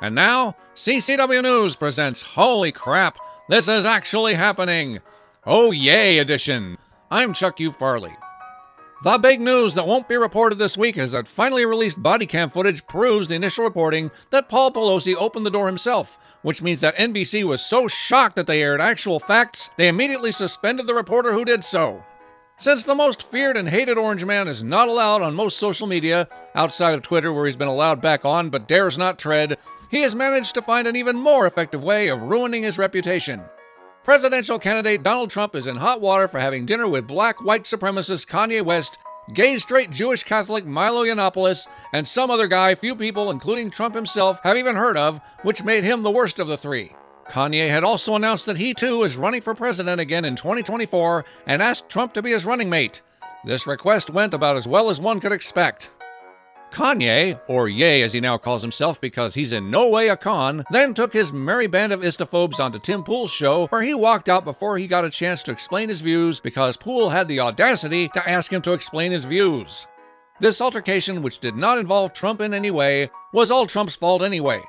And now, CCW News presents Holy Crap, This Is Actually Happening! Oh Yay edition! I'm Chuck U. Farley. The big news that won't be reported this week is that finally released body cam footage proves the initial reporting that Paul Pelosi opened the door himself, which means that NBC was so shocked that they aired actual facts, they immediately suspended the reporter who did so. Since the most feared and hated orange man is not allowed on most social media, outside of Twitter where he's been allowed back on but dares not tread, he has managed to find an even more effective way of ruining his reputation. Presidential candidate Donald Trump is in hot water for having dinner with black white supremacist Kanye West, gay straight Jewish Catholic Milo Yiannopoulos, and some other guy few people, including Trump himself, have even heard of, which made him the worst of the three. Kanye had also announced that he too is running for president again in 2024 and asked Trump to be his running mate. This request went about as well as one could expect. Kanye, or Ye as he now calls himself because he's in no way a con, then took his merry band of istaphobes onto Tim Pool's show, where he walked out before he got a chance to explain his views because Pool had the audacity to ask him to explain his views. This altercation, which did not involve Trump in any way, was all Trump's fault anyway.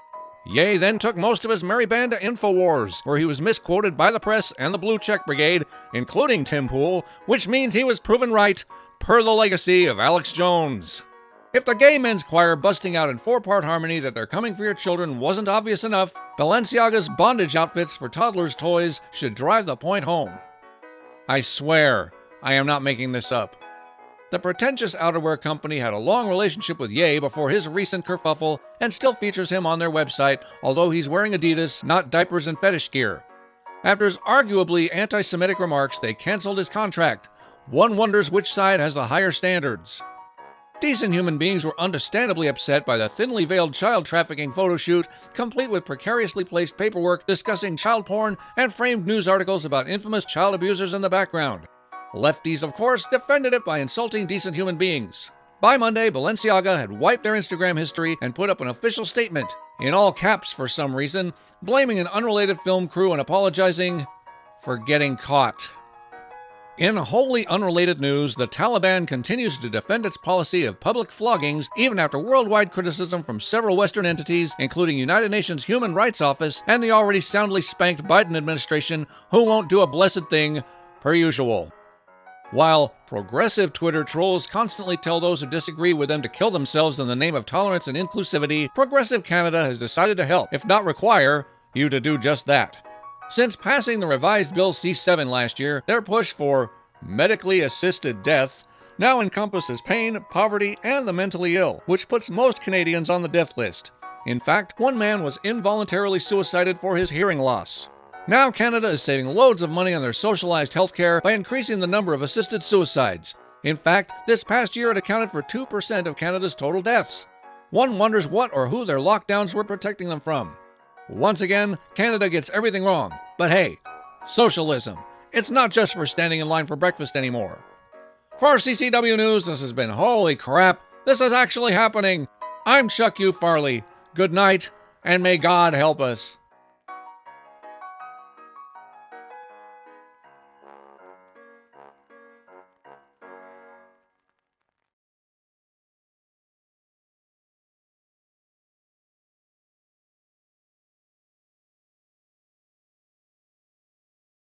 Ye then took most of his merry band to InfoWars, where he was misquoted by the press and the Blue Check Brigade, including Tim Pool, which means he was proven right, per the legacy of Alex Jones. If the gay men's choir busting out in four-part harmony that they're coming for your children wasn't obvious enough, Balenciaga's bondage outfits for toddlers' toys should drive the point home. I swear, I am not making this up. The pretentious outerwear company had a long relationship with Ye before his recent kerfuffle and still features him on their website, although he's wearing Adidas, not diapers and fetish gear. After his arguably anti-Semitic remarks, they canceled his contract. One wonders which side has the higher standards. Decent human beings were understandably upset by the thinly veiled child trafficking photo shoot, complete with precariously placed paperwork discussing child porn and framed news articles about infamous child abusers in the background. Lefties, of course, defended it by insulting decent human beings. By Monday, Balenciaga had wiped their Instagram history and put up an official statement, in all caps for some reason, blaming an unrelated film crew and apologizing for getting caught. In wholly unrelated news, the Taliban continues to defend its policy of public floggings even after worldwide criticism from several Western entities, including United Nations Human Rights Office and the already soundly spanked Biden administration, who won't do a blessed thing, per usual. While progressive Twitter trolls constantly tell those who disagree with them to kill themselves in the name of tolerance and inclusivity, Progressive Canada has decided to help, if not require, you to do just that. Since passing the revised Bill C-7 last year, their push for medically assisted death now encompasses pain, poverty, and the mentally ill, which puts most Canadians on the death list. In fact, one man was involuntarily suicided for his hearing loss. Now Canada is saving loads of money on their socialized healthcare by increasing the number of assisted suicides. In fact, this past year it accounted for 2% of Canada's total deaths. One wonders what or who their lockdowns were protecting them from. Once again, Canada gets everything wrong. But hey, socialism. It's not just for standing in line for breakfast anymore. For CCW News, this has been Holy Crap, This Is Actually Happening. I'm Chuck U. Farley. Good night, and may God help us.